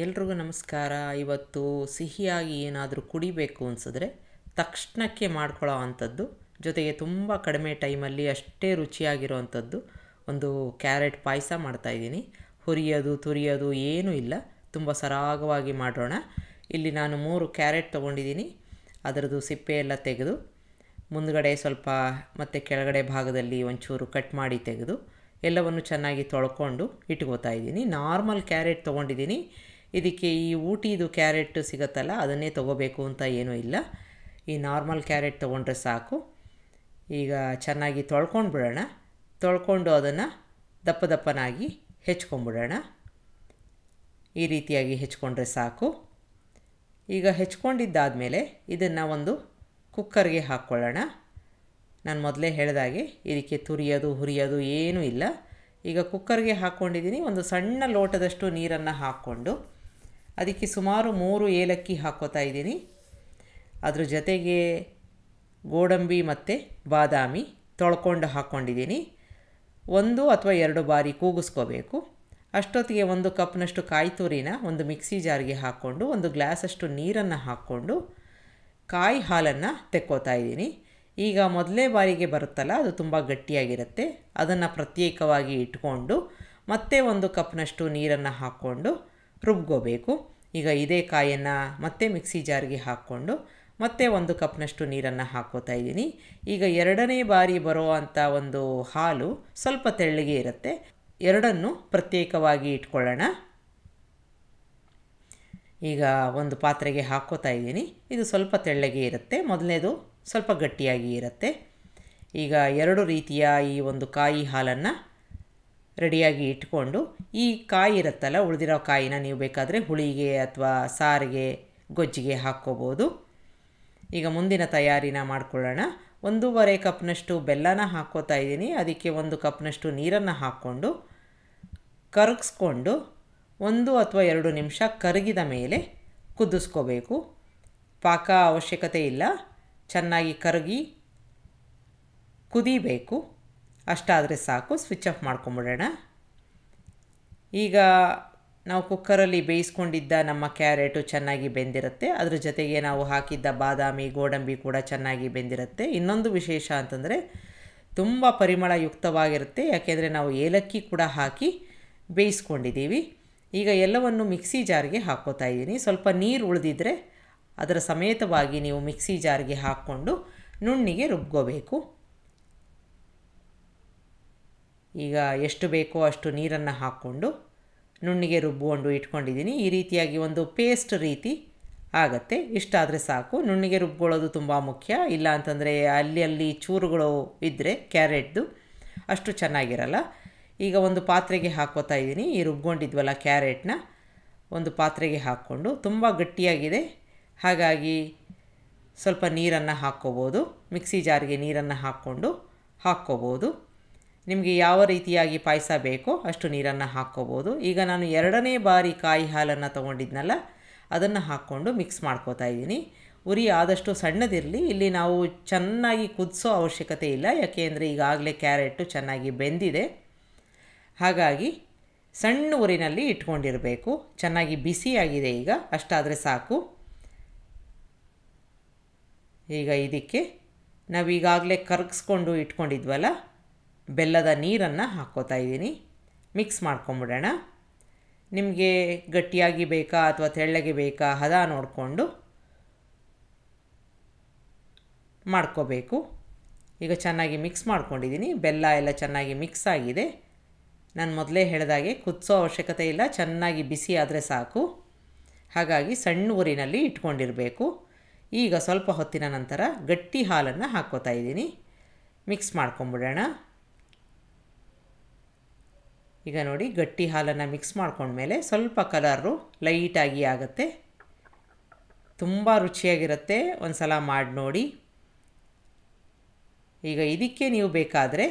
ಎಲ್ರಿಗೂ ನಮಸ್ಕಾರ. ಇವತ್ತು ಸಿಹಿಯಾಗಿ ಏನಾದರೂ ಕುಡಿಬೇಕು ಅನಿಸಿದ್ರೆ ತಕ್ಷಣಕ್ಕೆ ಮಾಡ್ಕೊಳ್ಳೋ ಅಂಥದ್ದು, ಜೊತೆಗೆ ತುಂಬ ಕಡಿಮೆ ಟೈಮಲ್ಲಿ ಅಷ್ಟೇ ರುಚಿಯಾಗಿರೋ ಅಂಥದ್ದು ಒಂದು ಕ್ಯಾರೆಟ್ ಪಾಯಸ ಮಾಡ್ತಾಯಿದ್ದೀನಿ. ಹುರಿಯೋದು ತುರಿಯೋದು ಏನೂ ಇಲ್ಲ, ತುಂಬ ಸರಾಗವಾಗಿ ಮಾಡೋಣ. ಇಲ್ಲಿ ನಾನು 3 ಕ್ಯಾರೆಟ್ ತೊಗೊಂಡಿದ್ದೀನಿ. ಅದರದ್ದು ಸಿಪ್ಪೆ ಎಲ್ಲ ತೆಗೆದು ಮುಂದುಗಡೆ ಸ್ವಲ್ಪ ಮತ್ತು ಕೆಳಗಡೆ ಭಾಗದಲ್ಲಿ ಒಂಚೂರು ಕಟ್ ಮಾಡಿ ತೆಗೆದು ಎಲ್ಲವನ್ನು ಚೆನ್ನಾಗಿ ತೊಳ್ಕೊಂಡು ಇಟ್ಕೋತಾ ಇದ್ದೀನಿ. ನಾರ್ಮಲ್ ಕ್ಯಾರೆಟ್ ತೊಗೊಂಡಿದ್ದೀನಿ. ಇದಕ್ಕೆ ಈ ಊಟಿದು ಕ್ಯಾರೆಟ್ ಸಿಗುತ್ತಲ್ಲ, ಅದನ್ನೇ ತೊಗೋಬೇಕು ಅಂತ ಏನೂ ಇಲ್ಲ. ಈ ನಾರ್ಮಲ್ ಕ್ಯಾರೆಟ್ ತೊಗೊಂಡ್ರೆ ಸಾಕು. ಈಗ ಚೆನ್ನಾಗಿ ತೊಳ್ಕೊಂಡು ಬಿಡೋಣ. ತೊಳ್ಕೊಂಡು ಅದನ್ನು ದಪ್ಪ ದಪ್ಪನಾಗಿ ಹೆಚ್ಕೊಂಡ್ಬಿಡೋಣ. ಈ ರೀತಿಯಾಗಿ ಹೆಚ್ಕೊಂಡ್ರೆ ಸಾಕು. ಈಗ ಹೆಚ್ಕೊಂಡಿದ್ದಾದಮೇಲೆ ಇದನ್ನು ಒಂದು ಕುಕ್ಕರ್ಗೆ ಹಾಕ್ಕೊಳ್ಳೋಣ. ನಾನು ಮೊದಲೇ ಹೇಳಿದಾಗೆ ಇದಕ್ಕೆ ತುರಿಯೋದು ಹುರಿಯೋದು ಏನೂ ಇಲ್ಲ. ಈಗ ಕುಕ್ಕರ್ಗೆ ಹಾಕ್ಕೊಂಡಿದ್ದೀನಿ. ಒಂದು ಸಣ್ಣ ಲೋಟದಷ್ಟು ನೀರನ್ನು ಹಾಕ್ಕೊಂಡು ಅದಕ್ಕೆ ಸುಮಾರು 3 ಏಲಕ್ಕಿ ಹಾಕ್ಕೋತಾ ಇದ್ದೀನಿ. ಅದ್ರ ಜೊತೆಗೆ ಗೋಡಂಬಿ ಮತ್ತು ಬಾದಾಮಿ ತೊಳ್ಕೊಂಡು ಹಾಕ್ಕೊಂಡಿದ್ದೀನಿ. 1 ಅಥವಾ 2 ಬಾರಿ ಕೂಗಿಸ್ಕೋಬೇಕು. ಅಷ್ಟೊತ್ತಿಗೆ 1 ಕಪ್ನಷ್ಟು ಕಾಯಿ ತುರಿನ ಒಂದು ಮಿಕ್ಸಿ ಜಾರ್ಗೆ ಹಾಕ್ಕೊಂಡು 1 ಗ್ಲಾಸಷ್ಟು ನೀರನ್ನು ಹಾಕ್ಕೊಂಡು ಕಾಯಿ ಹಾಲನ್ನು ತೆಕ್ಕೋತಾ ಇದ್ದೀನಿ. ಈಗ ಮೊದಲೇ ಬಾರಿಗೆ ಬರುತ್ತಲ್ಲ, ಅದು ತುಂಬ ಗಟ್ಟಿಯಾಗಿರುತ್ತೆ. ಅದನ್ನು ಪ್ರತ್ಯೇಕವಾಗಿ ಇಟ್ಕೊಂಡು ಮತ್ತೆ 1 ಕಪ್ನಷ್ಟು ನೀರನ್ನು ಹಾಕ್ಕೊಂಡು ರುಬ್ಕೋಬೇಕು. ಈಗ ಇದೇ ಕಾಯನ್ನು ಮತ್ತೆ ಮಿಕ್ಸಿ ಜಾರ್ಗೆ ಹಾಕ್ಕೊಂಡು ಮತ್ತೆ 1 ಕಪ್ನಷ್ಟು ನೀರನ್ನು ಹಾಕ್ಕೋತಾ ಇದ್ದೀನಿ. ಈಗ 2ನೇ ಬಾರಿ ಬರೋ ಅಂಥ ಒಂದು ಹಾಲು ಸ್ವಲ್ಪ ತೆಳ್ಳಗೆ ಇರುತ್ತೆ. ಎರಡನ್ನು ಪ್ರತ್ಯೇಕವಾಗಿ ಇಟ್ಕೊಳ್ಳೋಣ. ಈಗ ಒಂದು ಪಾತ್ರೆಗೆ ಹಾಕ್ಕೋತಾ ಇದ್ದೀನಿ. ಇದು ಸ್ವಲ್ಪ ತೆಳ್ಳಗೆ ಇರುತ್ತೆ, ಮೊದಲನೇದು ಸ್ವಲ್ಪ ಗಟ್ಟಿಯಾಗಿ ಇರುತ್ತೆ. ಈಗ 2 ರೀತಿಯ ಈ ಒಂದು ಕಾಯಿ ಹಾಲನ್ನು ರೆಡಿಯಾಗಿ ಇಟ್ಕೊಂಡು ಈ ಕಾಯಿ ಇರುತ್ತಲ್ಲ, ಉಳಿದಿರೋ ಕಾಯಿನ ನೀವು ಬೇಕಾದರೆ ಹುಳಿಗೆ ಅಥವಾ ಸಾರಿಗೆ ಗೊಜ್ಜಿಗೆ ಹಾಕ್ಕೋಬೋದು. ಈಗ ಮುಂದಿನ ತಯಾರಿನ ಮಾಡ್ಕೊಳ್ಳೋಣ. 1.5 ಕಪ್ನಷ್ಟು ಬೆಲ್ಲನ ಹಾಕ್ಕೋತಾ ಇದ್ದೀನಿ. ಅದಕ್ಕೆ 1 ಕಪ್ನಷ್ಟು ನೀರನ್ನು ಹಾಕ್ಕೊಂಡು ಕರಗಿಸ್ಕೊಂಡು 1 ಅಥವಾ 2 ನಿಮಿಷ ಕರಗಿದ ಮೇಲೆ ಕುದಿಸ್ಕೋಬೇಕು. ಪಾಕ ಅವಶ್ಯಕತೆ ಇಲ್ಲ, ಚೆನ್ನಾಗಿ ಕರಗಿ ಕುದಿಬೇಕು. ಅಷ್ಟಾದರೆ ಸಾಕು. ಸ್ವಿಚ್ ಆಫ್ ಮಾಡ್ಕೊಂಬಿಡೋಣ. ಈಗ ನಾವು ಕುಕ್ಕರಲ್ಲಿ ಬೇಯಿಸ್ಕೊಂಡಿದ್ದ ನಮ್ಮ ಕ್ಯಾರೆಟು ಚೆನ್ನಾಗಿ ಬೆಂದಿರುತ್ತೆ. ಅದ್ರ ಜೊತೆಗೆ ನಾವು ಹಾಕಿದ್ದ ಬಾದಾಮಿ ಗೋಡಂಬಿ ಕೂಡ ಚೆನ್ನಾಗಿ ಬೆಂದಿರುತ್ತೆ. ಇನ್ನೊಂದು ವಿಶೇಷ ಅಂತಂದರೆ ತುಂಬ ಪರಿಮಳಯುಕ್ತವಾಗಿರುತ್ತೆ, ಯಾಕೆಂದರೆ ನಾವು ಏಲಕ್ಕಿ ಕೂಡ ಹಾಕಿ ಬೇಯಿಸ್ಕೊಂಡಿದ್ದೀವಿ. ಈಗ ಎಲ್ಲವನ್ನು ಮಿಕ್ಸಿ ಜಾರ್ಗೆ ಹಾಕ್ಕೋತಾ ಇದ್ದೀನಿ. ಸ್ವಲ್ಪ ನೀರು ಉಳಿದಿದ್ರೆ ಅದರ ಸಮೇತವಾಗಿ ನೀವು ಮಿಕ್ಸಿ ಜಾರ್ಗೆ ಹಾಕ್ಕೊಂಡು ನುಣ್ಣಿಗೆ ರುಬ್ಕೋಬೇಕು. ಈಗ ಎಷ್ಟು ಬೇಕೋ ಅಷ್ಟು ನೀರನ್ನು ಹಾಕ್ಕೊಂಡು ನುಣ್ಣಿಗೆ ರುಬ್ಕೊಂಡು ಇಟ್ಕೊಂಡಿದ್ದೀನಿ. ಈ ರೀತಿಯಾಗಿ ಒಂದು ಪೇಸ್ಟ್ ರೀತಿ ಆಗುತ್ತೆ. ಇಷ್ಟಾದರೆ ಸಾಕು. ನುಣ್ಣಿಗೆ ರುಬ್ಕೊಳ್ಳೋದು ತುಂಬ ಮುಖ್ಯ. ಇಲ್ಲ ಅಂತಂದರೆ ಅಲ್ಲಿ ಚೂರುಗಳು ಇದ್ದರೆ ಕ್ಯಾರೆಟ್ದು ಅಷ್ಟು ಚೆನ್ನಾಗಿರಲ್ಲ. ಈಗ ಒಂದು ಪಾತ್ರೆಗೆ ಹಾಕ್ಕೋತಾ ಇದ್ದೀನಿ. ಈ ರುಬ್ಕೊಂಡಿದ್ವಲ್ಲ ಕ್ಯಾರೆಟ್ನ ಒಂದು ಪಾತ್ರೆಗೆ ಹಾಕ್ಕೊಂಡು, ತುಂಬ ಗಟ್ಟಿಯಾಗಿದೆ ಹಾಗಾಗಿ ಸ್ವಲ್ಪ ನೀರನ್ನು ಹಾಕ್ಕೋಬೋದು. ಮಿಕ್ಸಿ ಜಾರ್ಗೆ ನೀರನ್ನು ಹಾಕ್ಕೊಂಡು ಹಾಕ್ಕೋಬೋದು. ನಿಮಗೆ ಯಾವ ರೀತಿಯಾಗಿ ಪಾಯಸ ಬೇಕೋ ಅಷ್ಟು ನೀರನ್ನು ಹಾಕ್ಕೋಬೋದು. ಈಗ ನಾನು 2ನೇ ಬಾರಿ ಕಾಯಿ ಹಾಲನ್ನು ತೊಗೊಂಡಿದ್ನಲ್ಲ, ಅದನ್ನು ಹಾಕ್ಕೊಂಡು ಮಿಕ್ಸ್ ಮಾಡ್ಕೋತಾ ಇದ್ದೀನಿ. ಉರಿ ಆದಷ್ಟು ಸಣ್ಣದಿರಲಿ. ಇಲ್ಲಿ ನಾವು ಚೆನ್ನಾಗಿ ಕುದಿಸೋ ಅವಶ್ಯಕತೆ ಇಲ್ಲ, ಯಾಕೆಂದರೆ ಈಗಾಗಲೇ ಕ್ಯಾರೆಟು ಚೆನ್ನಾಗಿ ಬೆಂದಿದೆ. ಹಾಗಾಗಿ ಸಣ್ಣ ಉರಿನಲ್ಲಿ ಇಟ್ಕೊಂಡಿರಬೇಕು. ಚೆನ್ನಾಗಿ ಬಿಸಿಯಾಗಿದೆ. ಈಗ ಅಷ್ಟಾದರೆ ಸಾಕು. ಈಗ ಇದಕ್ಕೆ ನಾವೀಗಾಗಲೇ ಕರಗಿಸ್ಕೊಂಡು ಇಟ್ಕೊಂಡಿದ್ವಲ್ಲ ಬೆಲ್ಲದ ನೀರನ್ನು ಹಾಕ್ಕೋತಾ ಇದ್ದೀನಿ. ಮಿಕ್ಸ್ ಮಾಡ್ಕೊಂಬಿಡೋಣ. ನಿಮಗೆ ಗಟ್ಟಿಯಾಗಿ ಬೇಕಾ ಅಥವಾ ತೆಳ್ಳಗೆ ಬೇಕಾ ಹದ ನೋಡಿಕೊಂಡು ಮಾಡ್ಕೋಬೇಕು. ಈಗ ಚೆನ್ನಾಗಿ ಮಿಕ್ಸ್ ಮಾಡ್ಕೊಂಡಿದ್ದೀನಿ. ಬೆಲ್ಲ ಎಲ್ಲ ಚೆನ್ನಾಗಿ ಮಿಕ್ಸ್ ಆಗಿದೆ. ನಾನು ಮೊದಲೇ ಹೇಳಿದಾಗೆ ಕುದಿಸೋ ಅವಶ್ಯಕತೆ ಇಲ್ಲ, ಚೆನ್ನಾಗಿ ಬಿಸಿ ಆದರೆ ಸಾಕು. ಹಾಗಾಗಿ ಸಣ್ಣ ಊರಿನಲ್ಲಿ ಇಟ್ಕೊಂಡಿರಬೇಕು. ಈಗ ಸ್ವಲ್ಪ ಹೊತ್ತಿನ ನಂತರ ಗಟ್ಟಿ ಹಾಲನ್ನು ಹಾಕ್ಕೋತಾ ಇದ್ದೀನಿ. ಮಿಕ್ಸ್ ಮಾಡ್ಕೊಂಬಿಡೋಣ. ಈಗ ನೋಡಿ, ಗಟ್ಟಿ ಹಾಲನ್ನು ಮಿಕ್ಸ್ ಮಾಡ್ಕೊಂಡ್ಮೇಲೆ ಸ್ವಲ್ಪ ಕಲರು ಲೈಟಾಗಿ ಆಗುತ್ತೆ. ತುಂಬ ರುಚಿಯಾಗಿರುತ್ತೆ. ಒಂದು ಸಲ ಮಾಡಿ ನೋಡಿ. ಈಗ ಇದಕ್ಕೆ ನೀವು ಬೇಕಾದರೆ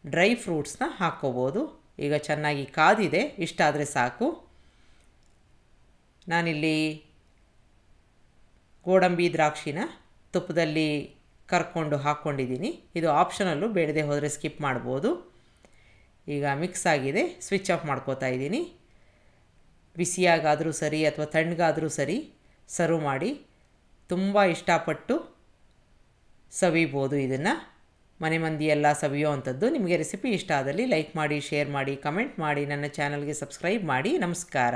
ಡ್ರೈ ಫ್ರೂಟ್ಸ್ನ ಹಾಕ್ಕೋಬೋದು. ಈಗ ಚೆನ್ನಾಗಿ ಕಾದಿದೆ. ಇಷ್ಟಾದರೆ ಸಾಕು. ನಾನಿಲ್ಲಿ ಗೋಡಂಬಿ ದ್ರಾಕ್ಷಿನ ತುಪ್ಪದಲ್ಲಿ ಕರ್ಕೊಂಡು ಹಾಕ್ಕೊಂಡಿದ್ದೀನಿ. ಇದು ಆಪ್ಷನಲ್ಲು, ಬೇಡದೆ ಹೋದರೆ ಸ್ಕಿಪ್ ಮಾಡ್ಬೋದು. ಈಗ ಮಿಕ್ಸ್ ಆಗಿದೆ. ಸ್ವಿಚ್ ಆಫ್ ಮಾಡ್ಕೋತಾ ಇದ್ದೀನಿ. ಬಿಸಿಯಾಗಾದರೂ ಸರಿ ಅಥವಾ ತಣ್ಣಗಾದರೂ ಸರಿ ಸರ್ವ್ ಮಾಡಿ ತುಂಬ ಇಷ್ಟಪಟ್ಟು ಸವಿಬೋದು. ಇದನ್ನು ಮನೆ ಮಂದಿ ಎಲ್ಲ ಸವಿಯೋ ಅಂಥದ್ದು. ನಿಮಗೆ ರೆಸಿಪಿ ಇಷ್ಟ ಆದಲ್ಲಿ ಲೈಕ್ ಮಾಡಿ, ಶೇರ್ ಮಾಡಿ, ಕಮೆಂಟ್ ಮಾಡಿ, ನನ್ನ ಚಾನಲ್ಗೆ ಸಬ್ಸ್ಕ್ರೈಬ್ ಮಾಡಿ. ನಮಸ್ಕಾರ.